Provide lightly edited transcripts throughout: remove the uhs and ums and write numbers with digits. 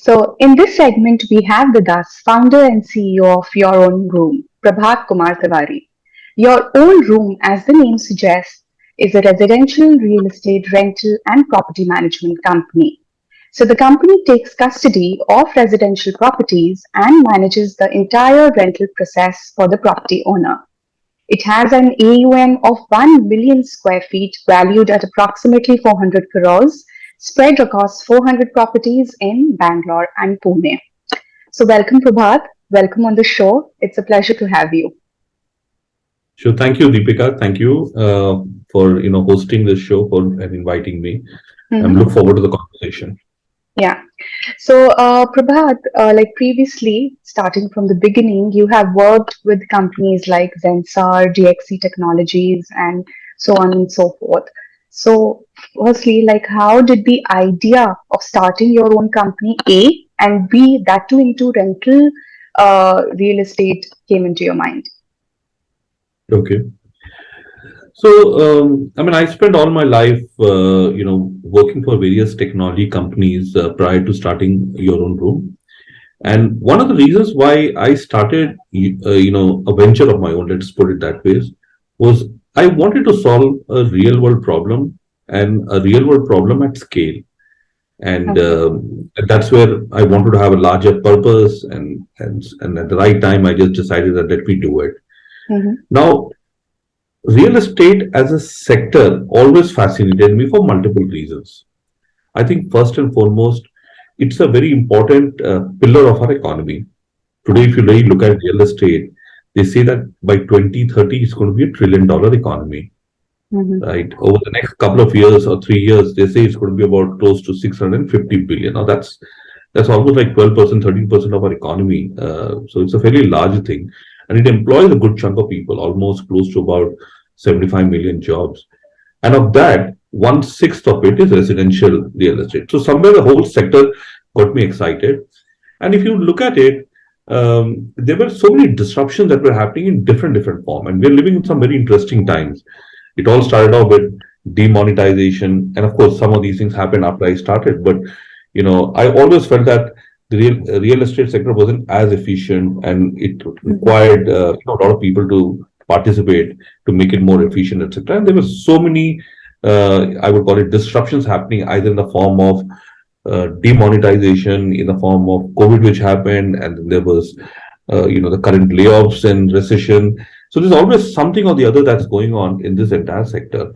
So, in this segment, we have with us founder and CEO of Your Own Room, Prabhat Kumar Tiwary. Your Own Room, as the name suggests, is a residential real estate rental and property management company. So, the company takes custody of residential properties and manages the entire rental process for the property owner. It has an AUM of 1 million square feet valued at approximately 400 crores, spread across 400 properties in Bangalore and Pune. So, welcome, Prabhat. Welcome on the show. It's a pleasure to have you. Sure. Thank you, Deepika. Thank you for hosting this show and inviting me. I look forward to the conversation. Yeah. So, Prabhat, like previously, starting from the beginning, you have worked with companies like Zensar, DXC Technologies, and so on and so forth. So, firstly, like, how did the idea of starting your own company, A, and B, that too into rental real estate came into your mind? Okay. So, I spent all my life, working for various technology companies prior to starting Your Own Room. And one of the reasons why I started, a venture of my own, let's put it that way, was I wanted to solve a real world problem and a real world problem at scale. And Okay. that's where I wanted to have a larger purpose. And at the right time, I just decided that let me do it. Mm-hmm. Now, real estate as a sector always fascinated me for multiple reasons. I think first and foremost, it's a very important pillar of our economy. Today, if you really look at real estate, they say that by 2030, it's going to be $1 trillion economy, Mm-hmm. right? Over the next couple of years or 3 years, they say it's going to be about close to 650 billion. Now, that's almost like 12%, 13% of our economy. So it's a fairly large thing. And it employs a good chunk of people, almost close to about 75 million jobs. And of that, one-sixth of it is residential real estate. So somewhere the whole sector got me excited. And if you look at it, there were so many disruptions that were happening in different form, and we're living in some very interesting times. It all started off with demonetization, and of course, some of these things happened after I started. But I always felt that the real estate sector wasn't as efficient, and it required a lot of people to participate to make it more efficient, etc. And there were so many, I would call it disruptions happening, either in the form of demonetization, in the form of COVID, which happened, and then there was, the current layoffs and recession. So there's always something or the other that's going on in this entire sector.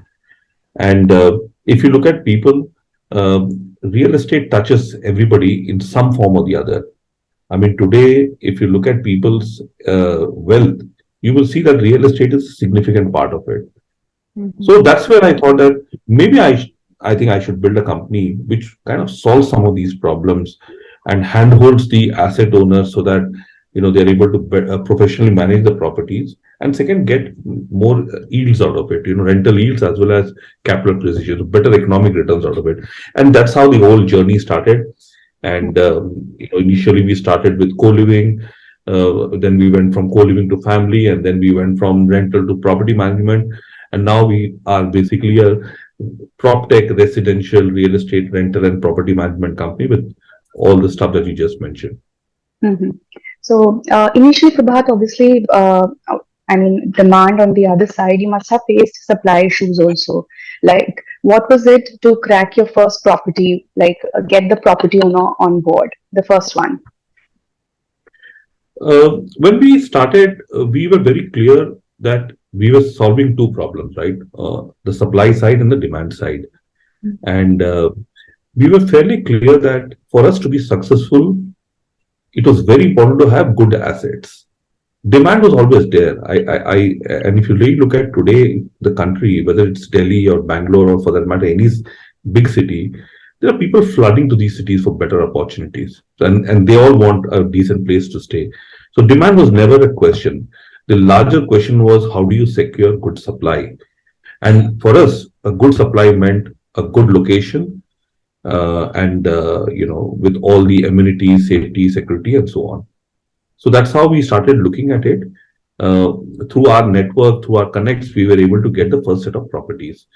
And if you look at people, real estate touches everybody in some form or the other. I mean, today, if you look at people's wealth, you will see that real estate is a significant part of it. Mm-hmm. So that's where I thought that maybe I think I should build a company which kind of solves some of these problems and handholds the asset owners so that they're able to professionally manage the properties, and second, get more yields out of it, rental yields as well as capital appreciation, better economic returns out of it. And that's how the whole journey started. And initially we started with co-living, then we went from co-living to family, and then we went from rental to property management, and now we are basically a PropTech residential real estate rental and property management company with all the stuff that you just mentioned. Mm-hmm. So initially, Prabhat, obviously, I mean, demand on the other side, you must have faced supply issues also. Like, what was it to crack your first property, like get the property owner on board, the first one? When we started, we were very clear that we were solving two problems, right? The supply side and the demand side. And we were fairly clear that for us to be successful, it was very important to have good assets. Demand was always there. And if you really look at today, the country, whether it's Delhi or Bangalore or for that matter, any big city, there are people flooding to these cities for better opportunities. And they all want a decent place to stay. So demand was never a question. The larger question was, how do you secure good supply? And for us, a good supply meant a good location, and with all the amenities, safety, security, and so on. So that's how we started looking at it. Through our network, through our connects, we were able to get the first set of properties.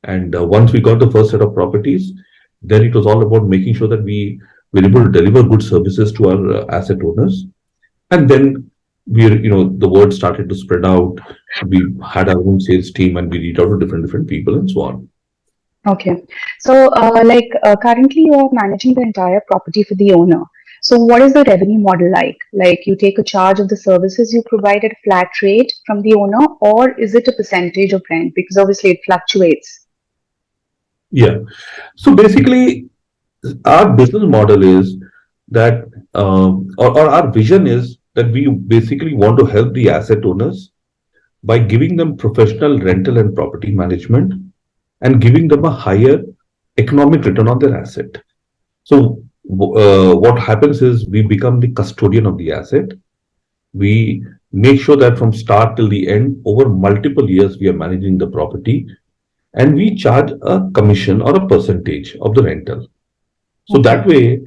And once we got the first set of properties, then it was all about making sure that we We're able to deliver good services to our asset owners. And then the word started to spread out. We had our own sales team and we reached out to different people and so on. Okay. So, currently you are managing the entire property for the owner. So, what is the revenue model like? Like, you take a charge of the services you provide at a flat rate from the owner, or is it a percentage of rent? Because obviously it fluctuates. Yeah. So basically, our business model is that, or our vision is that we basically want to help the asset owners by giving them professional rental and property management and giving them a higher economic return on their asset. So, what happens is we become the custodian of the asset. We make sure that from start till the end, over multiple years, we are managing the property and we charge a commission or a percentage of the rental. So Okay. that way,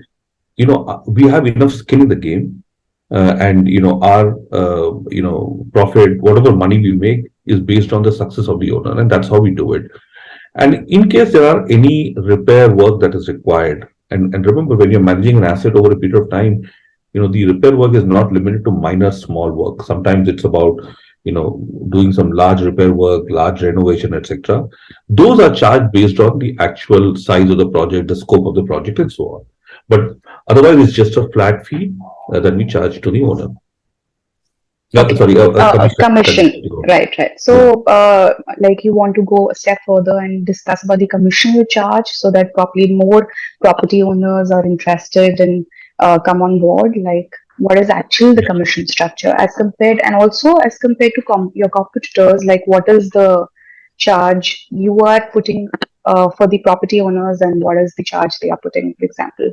we have enough skin in the game, and our profit, whatever money we make, is based on the success of the owner, and that's how we do it. And in case there are any repair work that is required, and remember, when you're managing an asset over a period of time, the repair work is not limited to minor small work. Sometimes it's about doing some large repair work, large renovation, etc. Those are charged based on the actual size of the project, the scope of the project, and so on. But otherwise, it's just a flat fee that we charge to the owner. Okay. Sorry, a commission that we Commission. charge to the owner. Right, right. Yeah. So, you want to go a step further and discuss about the commission you charge so that probably more property owners are interested and come on board. Like, what is actually the commission structure as compared, and also as compared to your competitors, like, what is the charge you are putting for the property owners and what is the charge they are putting, for example?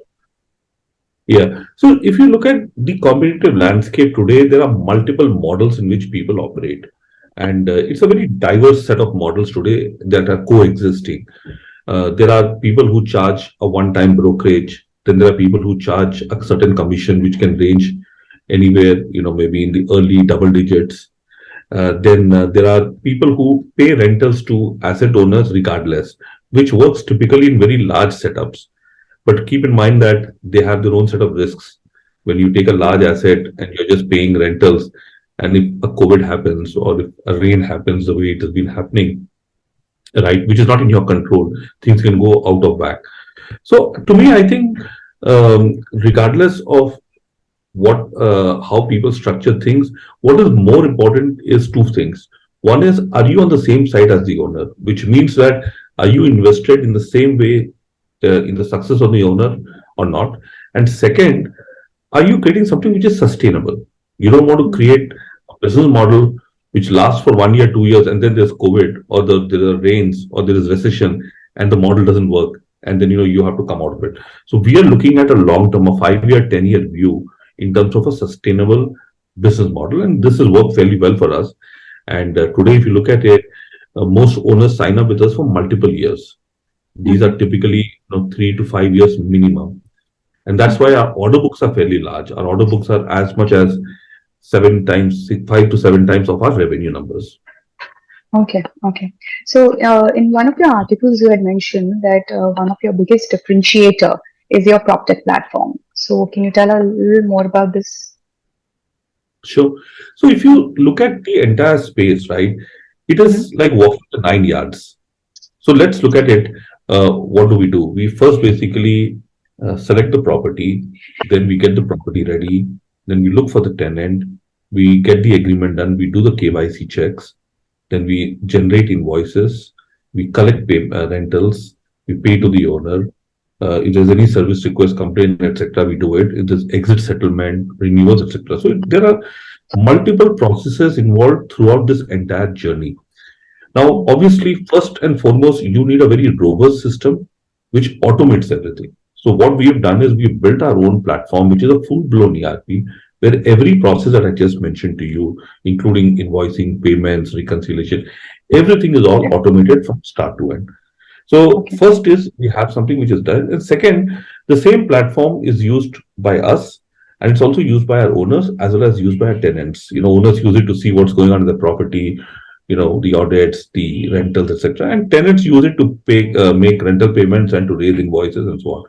Yeah. So if you look at the competitive landscape today, there are multiple models in which people operate. And it's a very diverse set of models today that are coexisting. There are people who charge a one-time brokerage. Then there are people who charge a certain commission, which can range anywhere, maybe in the early double digits. Then there are people who pay rentals to asset owners regardless, which works typically in very large setups. But keep in mind that they have their own set of risks. When you take a large asset and you're just paying rentals, and if a COVID happens or if a rain happens the way it has been happening, right, which is not in your control, things can go out of whack. So to me, I think regardless of how people structure things, what is more important is two things. One is, are you on the same side as the owner, which means that are you invested in the same way in the success of the owner or not? And second, are you creating something which is sustainable? You don't want to create a business model which lasts for 1 year, 2 years, and then there's COVID or there are rains or there is recession and the model doesn't work. And then you have to come out of it. So we are looking at a long term, a 5 year, 10 year view in terms of a sustainable business model. And this has worked fairly well for us. And today, if you look at it, most owners sign up with us for multiple years. These are Mhm. typically 3 to 5 years minimum. And that's why our order books are fairly large. Our order books are as much as 7 times, 5 to 7 times of our revenue numbers. Okay, okay. So, in one of your articles, you had mentioned that one of your biggest differentiator is your PropTech platform. So, can you tell a little more about this? Sure. So if you look at the entire space, right, it Mm-hmm. is like walking the 9 yards. So let's look at it. What do? We first basically select the property, then we get the property ready, then we look for the tenant, we get the agreement done, we do the KYC checks, then we generate invoices, we collect rentals, we pay to the owner. If there's any service request, complaint, etc., we do it. If there's exit settlement, renewals, etc. So there are multiple processes involved throughout this entire journey. Now, obviously, first and foremost, you need a very robust system which automates everything. So, what we have done is we've built our own platform, which is a full-blown ERP, where every process that I just mentioned to you, including invoicing, payments, reconciliation, everything is all Okay, automated from start to end. So, okay, first is we have something which is done, and second, the same platform is used by us, and it's also used by our owners as well as used by our tenants. Owners use it to see what's going on in the property, the audits, the rentals, etc. And tenants use it to make rental payments and to raise invoices and so on.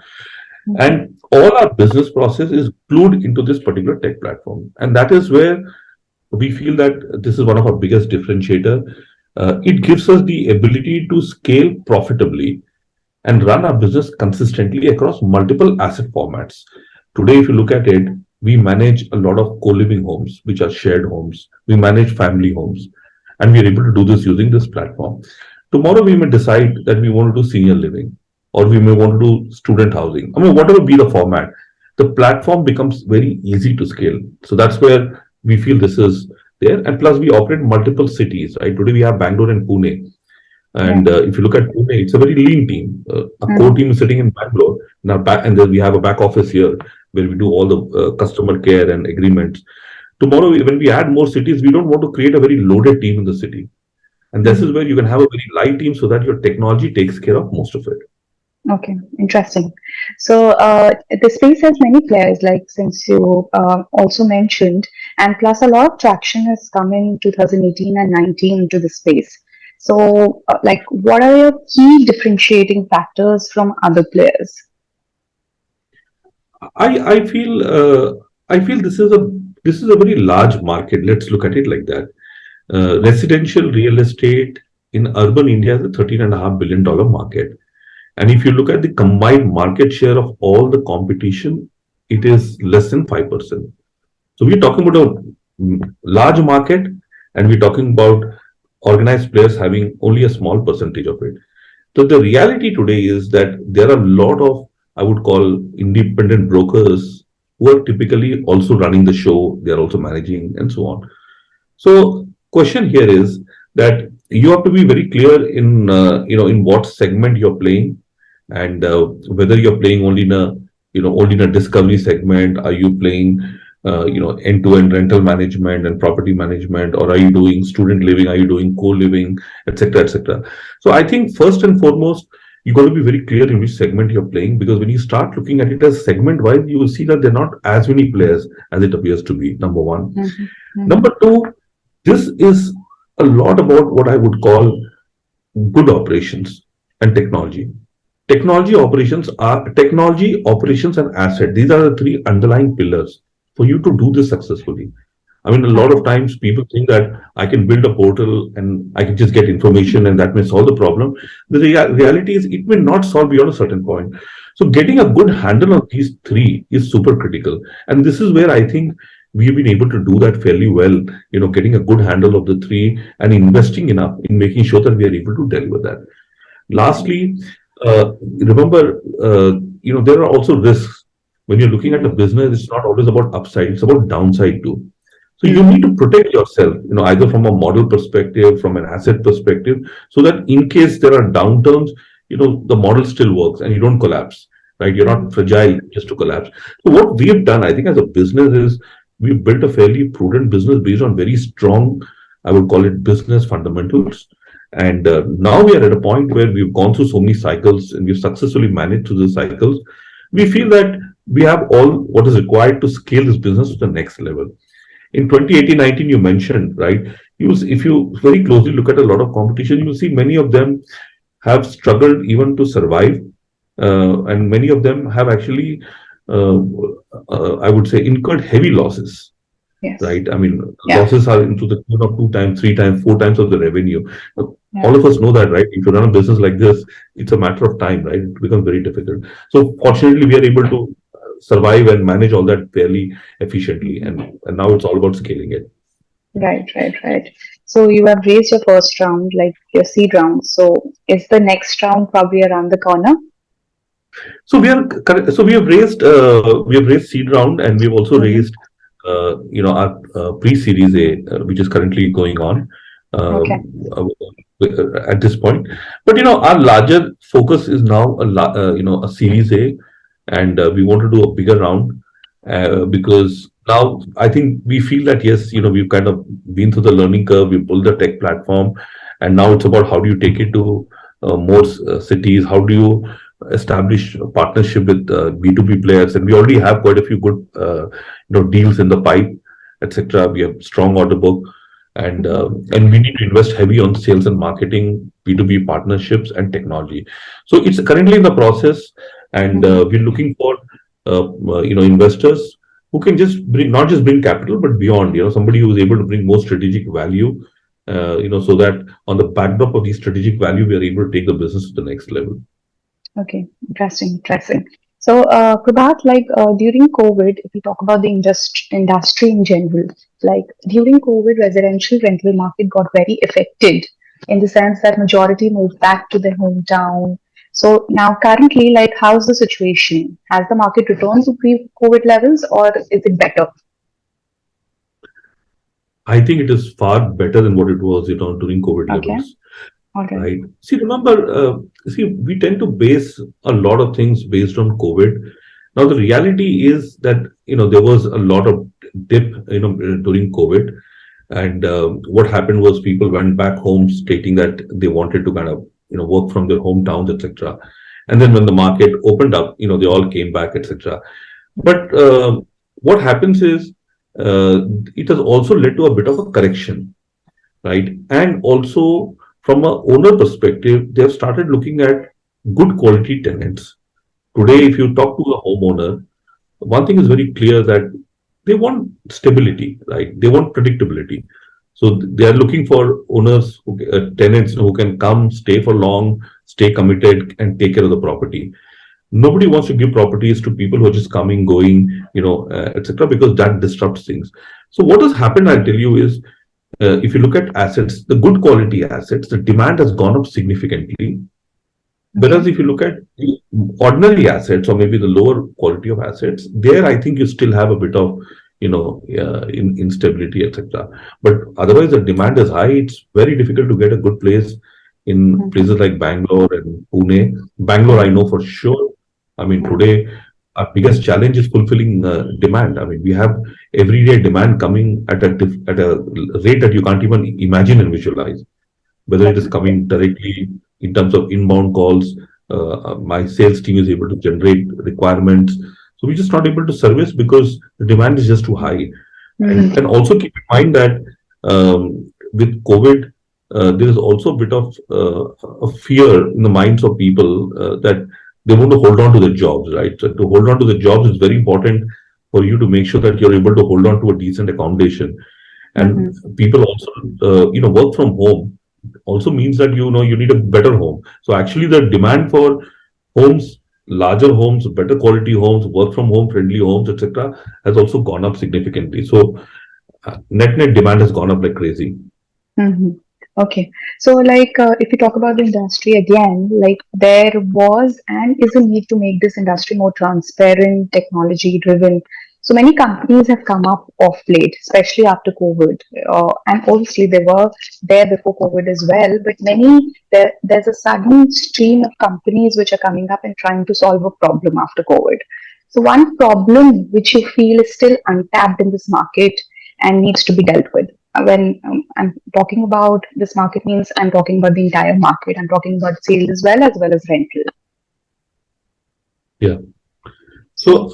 And all our business process is glued into this particular tech platform. And that is where we feel that this is one of our biggest differentiator. It gives us the ability to scale profitably and run our business consistently across multiple asset formats. Today, if you look at it, we manage a lot of co-living homes, which are shared homes. We manage family homes, and we are able to do this using this platform. Tomorrow, we may decide that we want to do senior living, or we may want to do student housing. I mean, whatever be the format, the platform becomes very easy to scale. So that's where we feel this is there. And plus, we operate multiple cities, right? Today, we have Bangalore and Pune. Yeah. And if you look at Pune, it's a very lean team. A core Mhm. team is sitting in Bangalore, and then we have a back office here where we do all the customer care and agreements. Tomorrow, when we add more cities, we don't want to create a very loaded team in the city. And this is Mhm. where you can have a very light team so that your technology takes care of most of it. Okay, interesting. So the space has many players, like since you also mentioned, and plus a lot of traction has come in 2018 and 19 into the space. So, like, what are your key differentiating factors from other players? I I feel uh, I feel this is a very large market. Let's look at it like that. Residential real estate in urban India is a $13.5 billion market. And if you look at the combined market share of all the competition, it is less than 5%. So we're talking about a large market, and we're talking about organized players having only a small percentage of it. So the reality today is that there are a lot of, I would call, independent brokers who are typically also running the show, they are also managing and so on. So question here is that you have to be very clear in in what segment you're playing, and whether you're playing only in a only in a discovery segment. Are you playing end-to-end rental management and property management, or are you doing student living? Are you doing co-living, etc., etc.? So I think first and foremost, you got to be very clear in which segment you're playing, because when you start looking at it as segment wise, you will see that there are not as many players as it appears to be. Number one. Mhm. Number Mhm. two, this is a lot about what I would call good operations and technology. Technology, operations, and asset. These are the three underlying pillars for you to do this successfully. I mean, a lot of Okay. times people think that I can build a portal and I can just get information and that may solve the problem. The reality is it may not solve beyond a certain point. So getting a good handle on these three is super critical. And this is where I think we've been able to do that fairly well, getting a good handle of the three and investing enough in making sure that we are able to deliver that. Right. Lastly, remember, there are also risks. When you're looking at a Mhm. business, it's not always about upside, it's about downside too. So you need to Mhm. protect yourself, either from a model perspective, from an asset perspective, so that in case there are downturns, the model still works and you don't collapse, right? You're not Mhm. fragile just to collapse. So what we have done, I think, as a business is we've built a fairly prudent business based on very strong, I would call it business fundamentals. And now we are at a point where we've gone through so many cycles and we've successfully managed through the cycles. We feel that we have all what is required to scale this business to the next level. In 2018-19, you mentioned, right? If you very closely look at a lot of competition, you will see many of them have struggled even to survive, and many of them have actually, uh, I would say, incurred heavy losses, Yes. right? I mean, Yeah. losses are into the tune of two times, three times, four times of the revenue. All Yeah. of us know that, right? If you run a business like this, it's a matter of time, right? It becomes very difficult. So fortunately, we are able to survive and manage all that fairly efficiently, Mhm. and now it's all about scaling it. Right, right, right. So you have raised your first round, like your seed round. So is the next round probably around the corner? So we have raised seed round, and we've also Mm-hmm. raised our pre-series A, which is currently going on Okay. uh, at this point. But our larger focus is now a series A, and we want to do a bigger round, because now I think we feel that yes, we've kind of been through the learning curve, we built the tech platform, and now it's about how do you take it to more cities, how do you establish a partnership with B2B players, and we already have quite a few good deals in the pipe, etc. We have strong order book, and Mm-hmm. and we need to invest heavy on sales and marketing, B2B partnerships, and technology. So it's currently in the process. and Mhm. we're looking for investors who can just bring, not just bring capital, but beyond, somebody who is able to bring more strategic value, so that on the backdrop of the strategic value, we are able to take the business to the next level. Okay, interesting, interesting. So, Prabhat, like during COVID, if we talk about the industry in general, like during COVID, residential rental market got very affected in the sense that majority moved back to their hometown. So now, currently, like, how's the situation? Has the market returned to pre-COVID levels, or is it better? I think it is far better than what it was, during COVID Okay, levels, all right. right? See, remember, we tend to base a lot of things based on COVID. Now, the reality is that, there was a lot of dip, during COVID. And what happened was people went back home stating that they wanted to kind of, work from their hometowns, etc. And then when the market opened up, they all came back, etc. But what happens is, it has also led to a bit of a correction, right? And also from a owner perspective, they have started looking at good quality tenants. Today, if you talk to a homeowner, one thing is very clear that they want stability, right? They want predictability. So they are looking for owners, tenants who can come, stay for long, stay committed, and take care of the property. Nobody wants to give properties to people who are just coming, going, etc., because that disrupts things. So what has happened, I'll tell you, is if you look at assets, the good quality assets, the demand has gone up significantly. Okay. Whereas if you look at the ordinary assets or maybe the lower quality of assets, there I think you still have a bit of instability, etc. But otherwise, the demand is high. It's very difficult to get a good place in Mhm. places like Bangalore and Pune. Bangalore, I know for sure. I mean, Mhm. today our biggest challenge is fulfilling demand. I mean, we have everyday demand coming at a rate that you can't even imagine and visualize, whether it is Definitely. coming directly in terms of inbound calls. My sales team is able to generate requirements. So we're just not able to service because the demand is just too high. And Mhm. also keep in mind that with COVID, there is also a bit of a fear in the minds of people that they want to hold on to their jobs, right? So to hold on to the jobs is very important for you to make sure that you're able to hold on to a decent accommodation. And Mhm. people also, work from home also means that you need a better home. So actually, the demand for homes, larger homes, better quality homes, work from home friendly homes, etc., has also gone up significantly. So net demand has gone up like crazy. Mm-hmm. Okay. So, like, if you talk about the industry again, like, there was and is a need to make this industry more transparent, technology driven. So, many companies have come up of late, especially after COVID. And obviously, they were there before COVID as well, but there's a sudden stream of companies which are coming up and trying to solve a problem after COVID. So, one problem which you feel is still untapped in this market and needs to be dealt with when I'm talking about this market means I'm talking about the entire market. I'm talking about sales as well as rental. Yeah. So,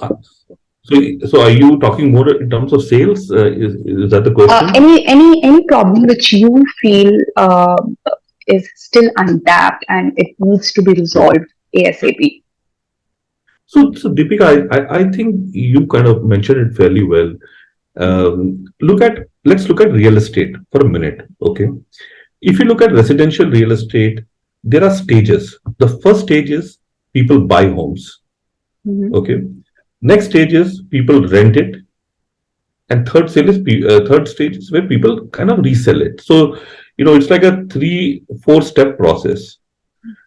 So, so are you talking more in terms of sales? Is that the question? any problem which you feel is still untapped and it needs to be resolved ASAP. So Deepika, I think you kind of mentioned it fairly well. Let's look at real estate for a minute. Okay. If you look at residential real estate, there are stages. The first stage is people buy homes. Mm-hmm. Okay. Next stage is people rent it, and third stage is where people kind of resell it. So it's like a 3-4 step process.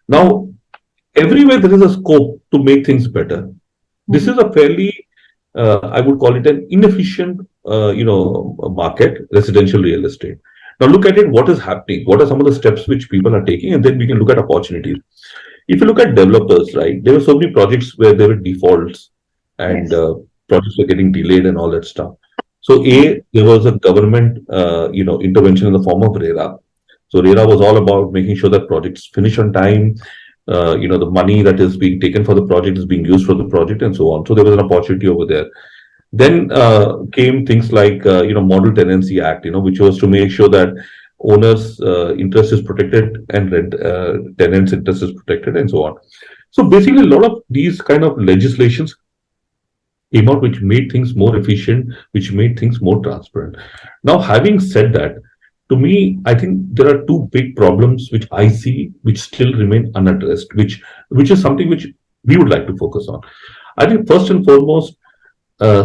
Now, everywhere there is a scope to make things better. This is Mm-hmm. a fairly, I would call it an inefficient, market, residential real estate. Now look at it, what is happening? What are some of the steps which people are taking? And then we can look at opportunities. If you look at developers, right, there were so many projects where there were defaults and Yes. projects were getting delayed and all that stuff. So Mm-hmm. there was a government, intervention in the form of RERA. So RERA was all about making sure that projects finish on time. The money that is being taken for the project is being used for the project and so on. So there was an opportunity over there. Then came things like Model Tenancy Act, which was to make sure that owners' interest is protected and tenants' interest is protected and so on. So basically, a lot of these kind of legislations came out which made things more efficient, which made things more transparent. Now, having said that, to me, I think there are two big problems which I see which still remain unaddressed, which is something which we would like to focus on. I think first and foremost,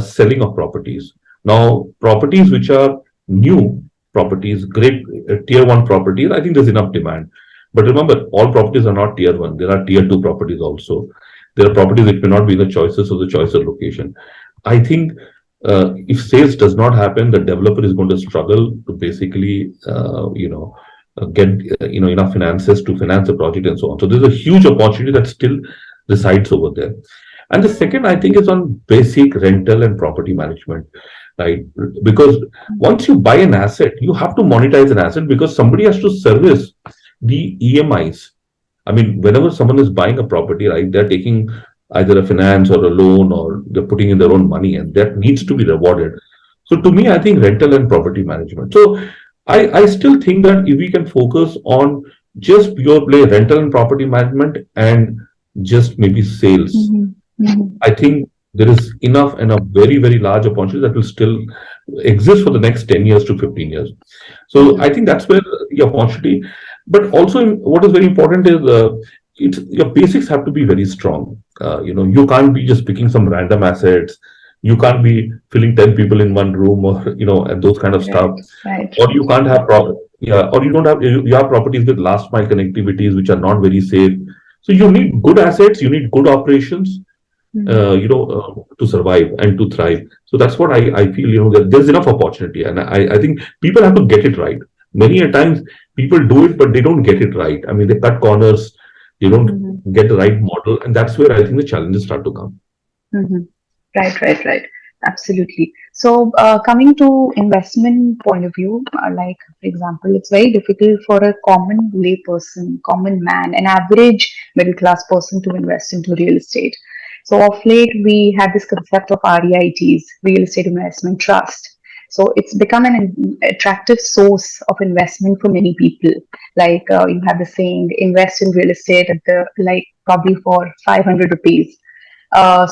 selling of properties. Now, properties which are new properties, great tier one properties, I think there's enough demand. But remember, all properties are not tier one. There are tier two properties also. There are properties which may not be the choices of the choice of location. I think if sales does not happen, the developer is going to struggle to basically, get enough finances to finance the project and so on. So there's a huge opportunity that still resides over there. And the second, I think, is on basic rental and property management, right? Because once you buy an asset, you have to monetize an asset because somebody has to service the EMIs. I mean, whenever someone is buying a property, right, they're taking either a finance or a loan or they're putting in their own money and that needs to be rewarded. So to me, I think rental and property management. So I still think that if we can focus on just pure play rental and property management and just maybe sales, Mhm. Mhm. I think there is enough and a very, very large opportunity that will still exist for the next 10 years to 15 years. So I Mhm. think that's where the opportunity, but also what is very important is your basics have to be very strong. You can't be just picking some random assets. You can't be filling 10 people in one room or, and those kind of stuff. Right, right, Or you right. can't have, or you don't have, you have properties with last mile connectivities, which are not very safe. So you need good assets, you need good operations, Mhm. to survive and to thrive. So that's what I feel, that there's enough opportunity. And I think people have to get it right. Many a times people do it, but they don't get it right. I mean, they cut corners, they don't Mhm. get the right model. And that's where I think the challenges start to come. Mhm. Right, right, right. Absolutely. So, coming to investment point of view, like for example, it's very difficult for a common lay person, common man, an average middle class person to invest into real estate. So, of late, we have this concept of REITs, Real Estate Investment Trust. So, it's become an attractive source of investment for many people. Like you have the saying, invest in real estate at the like probably for 500 rupees.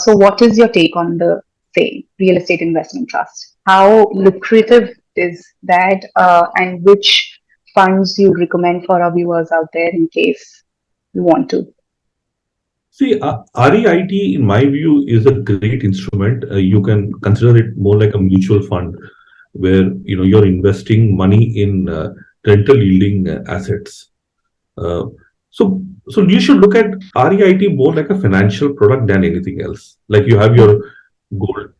So, what is your take on the say real estate investment trust? How lucrative is that, and which funds you recommend for our viewers out there in case you want to? See, REIT, in my view, is a great instrument. You can consider it more like a mutual fund where, you're investing money in rental yielding assets. Uh, so, so you should look at REIT more like a financial product than anything else. Like you have your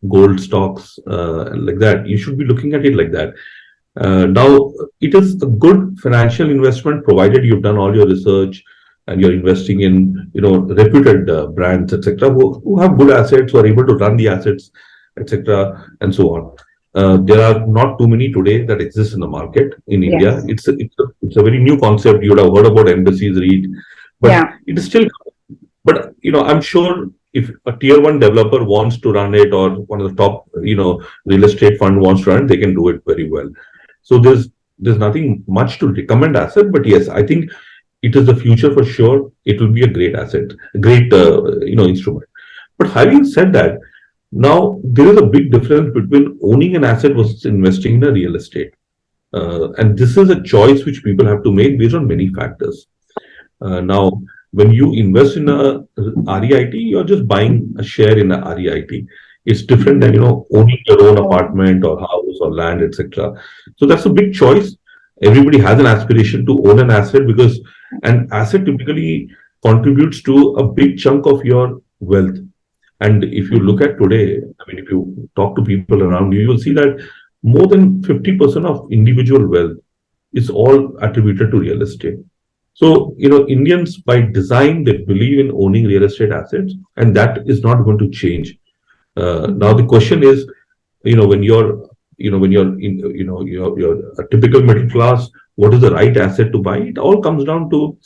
gold stocks, like that. You should be looking at it like that. Now, it is a good financial investment provided you've done all your research and you're investing in, reputed brands, etc., who have good assets, who are able to run the assets, etc., and so on. There are not too many today that exist in the market in India. Yes. It's a very new concept. You would have heard about embassies, REIT, but Yeah. it is still. But I'm sure if a tier one developer wants to run it or one of the top, real estate fund wants to run it, they can do it very well. So there's nothing much to recommend asset, but yes, I think it is the future for sure. It will be a great asset, a great instrument. But having said that, now there is a big difference between owning an asset versus investing in a real estate. And this is a choice which people have to make based on many factors. Now, when you invest in a REIT, you're just buying a share in a REIT. It's different than owning your own Oh, apartment or house or land, etc. So that's a big choice. Everybody has an aspiration to own an asset because an asset typically contributes to a big chunk of your wealth. And if you look mhm. at today, I mean, if you talk to people around you, you'll see that more than 50% of individual wealth is all attributed to real estate. So, Indians by design, they believe in owning real estate assets, and that is not going to change. Now, the Mhm. question is, when you're in, you're a typical middle class, what is the right asset to buy? It all comes down to,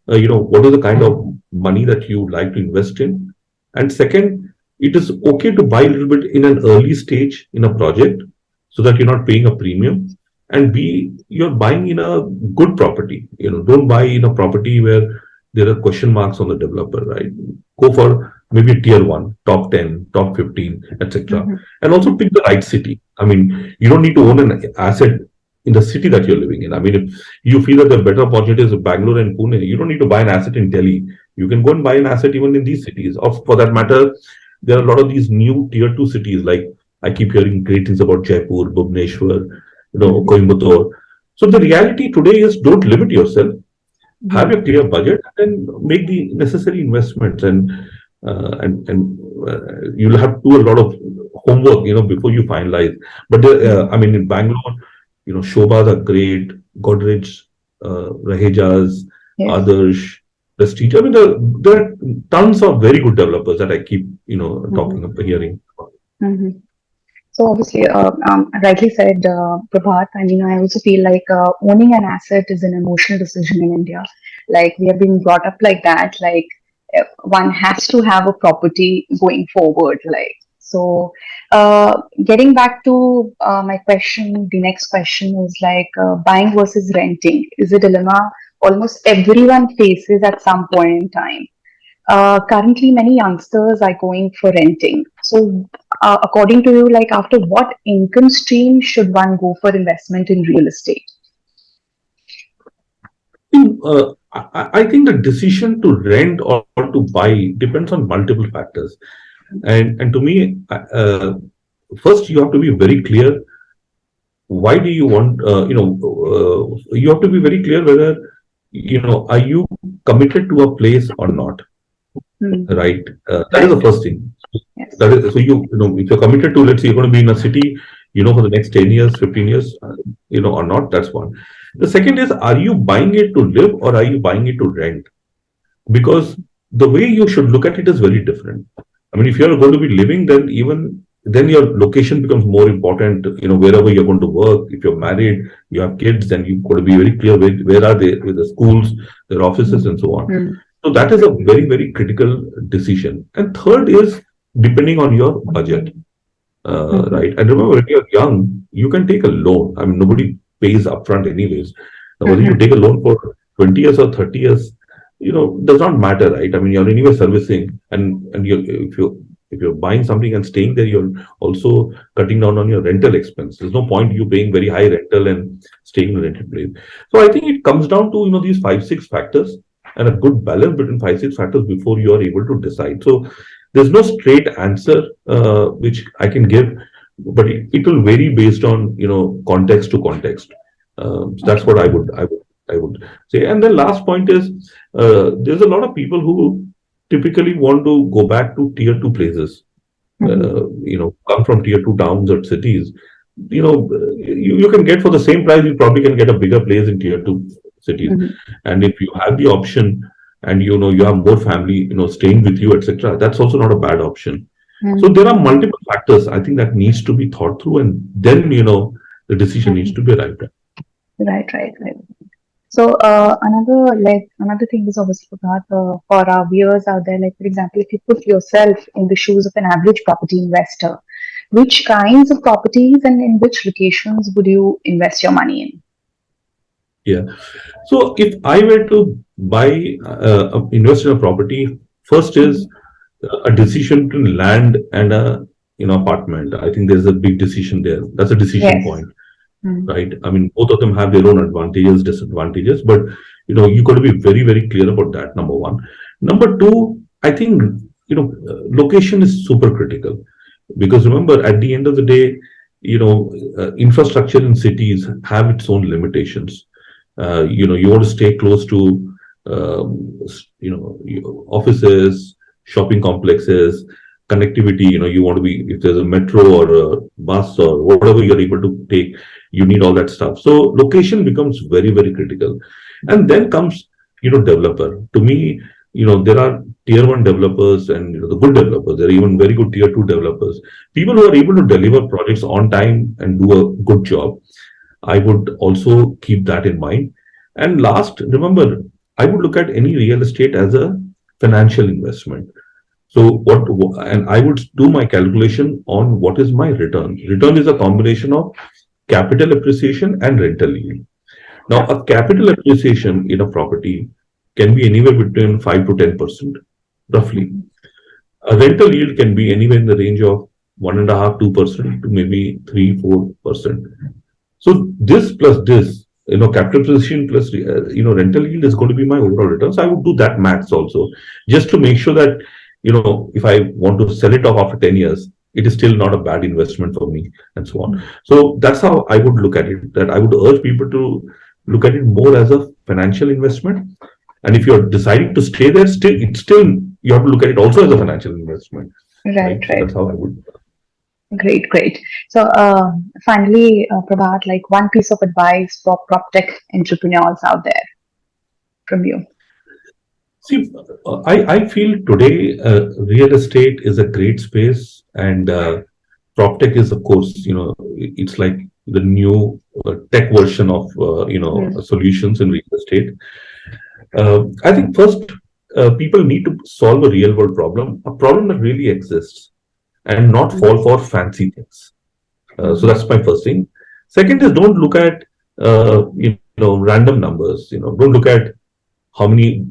what is the kind of money that you like to invest in. And second, it is okay to buy a little bit in an early stage in a project so that you're not paying a premium. And B, you're buying in a good property. Don't buy in a property where there are question marks on the developer, right? Go for maybe tier one, top 10, top 15, etc. Mm-hmm. And also pick the right city. I mean, you don't need to own an asset in the city that you're living in. I mean, if you feel that there are better opportunities in Bangalore and Pune, you don't need to buy an asset in Delhi. You can go and buy an asset even in these cities. Or for that matter, there are a lot of these new tier two cities. Like I keep hearing great things about Jaipur, Bhubaneswar, Mm-hmm. Coimbatore. So the reality today is don't limit yourself, have Mm-hmm. a clear budget, and make the necessary investments, and you'll have to do a lot of homework before you finalize. But I mean, in Bangalore, Shobhas are great, Godrej, Rahejas, Yes. Adarsh, Prestige. I mean, there are tons of very good developers that I keep talking Mm-hmm. about, hearing about. Mm-hmm. So obviously, rightly said, Prabhat. I mean, I also feel like owning an asset is an emotional decision in India. Like we have been brought up like that. Like one has to have a property going forward. Like so. Getting back to my question, the next question is like buying versus renting is a dilemma almost everyone faces at some point in time. Currently, many youngsters are going for renting. So, according to you, like after what income stream should one go for investment in real estate? I think the decision to rent or to buy depends on multiple factors. And to me, first you have to be very clear why do you want, you have to be very clear whether, are you committed to a place or not, Hmm. right? That is the Right. first thing. Yes. That is, so if you're committed to, let's say you're going to be in a city, for the next 10 years, 15 years, or not, that's one. The second is, are you buying it to live or are you buying it to rent? Because the way you should look at it is very different. I mean, if you're going to be living, then even then your location becomes more important. Wherever you're going to work. If you're married, you have kids, then you've got to be very clear where are they, with the schools, their offices, Hmm. and so on. Hmm. So that is a very very critical decision. And third is depending on your budget, Hmm. right? And remember, when you're young, you can take a loan. I mean, nobody pays upfront anyways. Now, whether you Hmm. take a loan for 20 years or 30 years, does not matter, right? I mean, you're anyway servicing, and if you're buying something and staying there, you're also cutting down on your rental expense. There's no point you paying very high rental and staying in a rented place. So I think it comes down to these 5 6 factors and a good balance between 5 6 factors before you are able to decide. So there's no straight answer which I can give, but it will vary based on context to context. So that's Okay. what I would say. And the last point is, there's a lot of people who typically want to go back to tier two places. Hmm. Come from tier two towns or cities. You can get for the same price. You probably can get a bigger place in tier two cities. Hmm. And if you have the option, and you have more family staying with you, etc., that's also not a bad option. So Hmm. there are multiple factors, I think, that needs to be thought through, and then the decision needs Hmm. to be arrived at. Right. Right. Right. So another thing is obviously Prabhat, for our viewers out there, like for example, if you put yourself in the shoes of an average property investor, which kinds of properties and in which locations would you invest your money in? Yeah. So if I were to buy, invest in a property, first is Mhm. a decision between land and a apartment. I think there's a big decision there. That's a decision Yes. point, Mm. right? I mean, both of them have their own advantages, disadvantages, but you got to be very, very clear about that. Number one. Number two, I think location is super critical, because remember, at the end of the day, infrastructure in cities have its own limitations. You want to stay close to offices, shopping complexes, connectivity. You want to be, if there's a metro or a bus or whatever you're able to take, you need all that stuff. So location becomes very very critical. And then comes developer. To me, there are tier one developers and the good developers. There are even very good tier two developers, people who are able to deliver projects on time and do a good job. I would also keep that in mind. And last, remember, I would look at any real estate as a financial investment. So and I would do my calculation on what is my return. Return is a combination of capital appreciation and rental yield. Now, Yeah. a capital appreciation in a property, can be anywhere between 5 to 10%, roughly. A rental yield can be anywhere in the range of 1.5%, 2% to maybe 3, 4%. So this plus this, capital position plus, rental yield is going to be my overall return. So I would do that maths also, just to make sure that, if I want to sell it off after 10 years, it is still not a bad investment for me and so on. So that's how I would look at it, that I would urge people to look at it more as a financial investment. And if you're deciding to stay there, still you have to look at it also as a financial investment, Right, right? So right. that's how I would. Great, great. So, finally, Prabhat, like one piece of advice for PropTech entrepreneurs out there from you. See, I feel today real estate is a great space, and PropTech is, of course, it's like the new tech version of Mm, solutions in real estate. I think first, people need to solve a real world problem, a problem that really exists, and not mm, fall for fancy things. So mm, that's my first thing. Second is, don't look at random numbers. Don't look at how many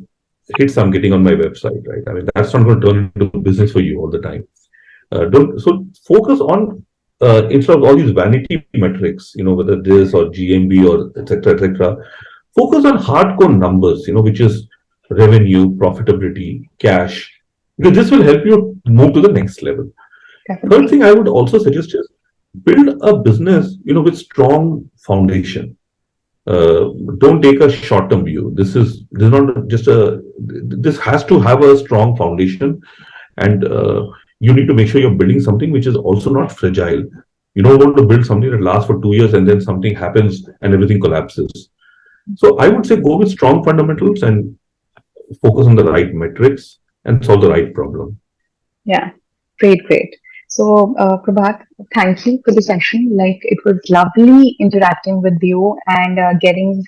hits I'm getting on my website, right? I mean, that's not going to turn into business for you all the time. Don't so focus on instead of all these vanity metrics, whether this or GMB or etc. etc. Focus on hardcore numbers, which is revenue, profitability, cash. Because this will help you move to the next level. Third definitely. thing I would also suggest is build a business, with strong foundation. uh, don't take a short-term view. This is not just a. This has to have a strong foundation, and you need to make sure you're building something which is also not fragile. You don't want to build something that lasts for 2 years and then something happens and everything collapses. So I would say go with strong fundamentals and focus on the right metrics and solve the right problem. Yeah, great, great. So, Prabhat, thank you for the session. Like, it was lovely interacting with you and getting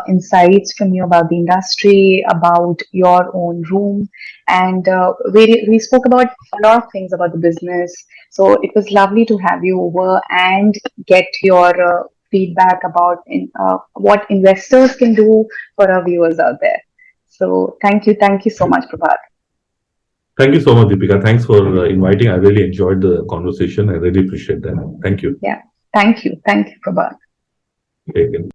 insights from you about the industry, about your own room, and we spoke about a lot of things about the business. So, it was lovely to have you over and get your feedback about what investors can do for our viewers out there. So, thank you so much, Prabhat. Thank you so much, Deepika. Thanks for inviting. I really enjoyed the conversation. I really appreciate that. Thank you. Yeah, thank you, Prabhat. Take care.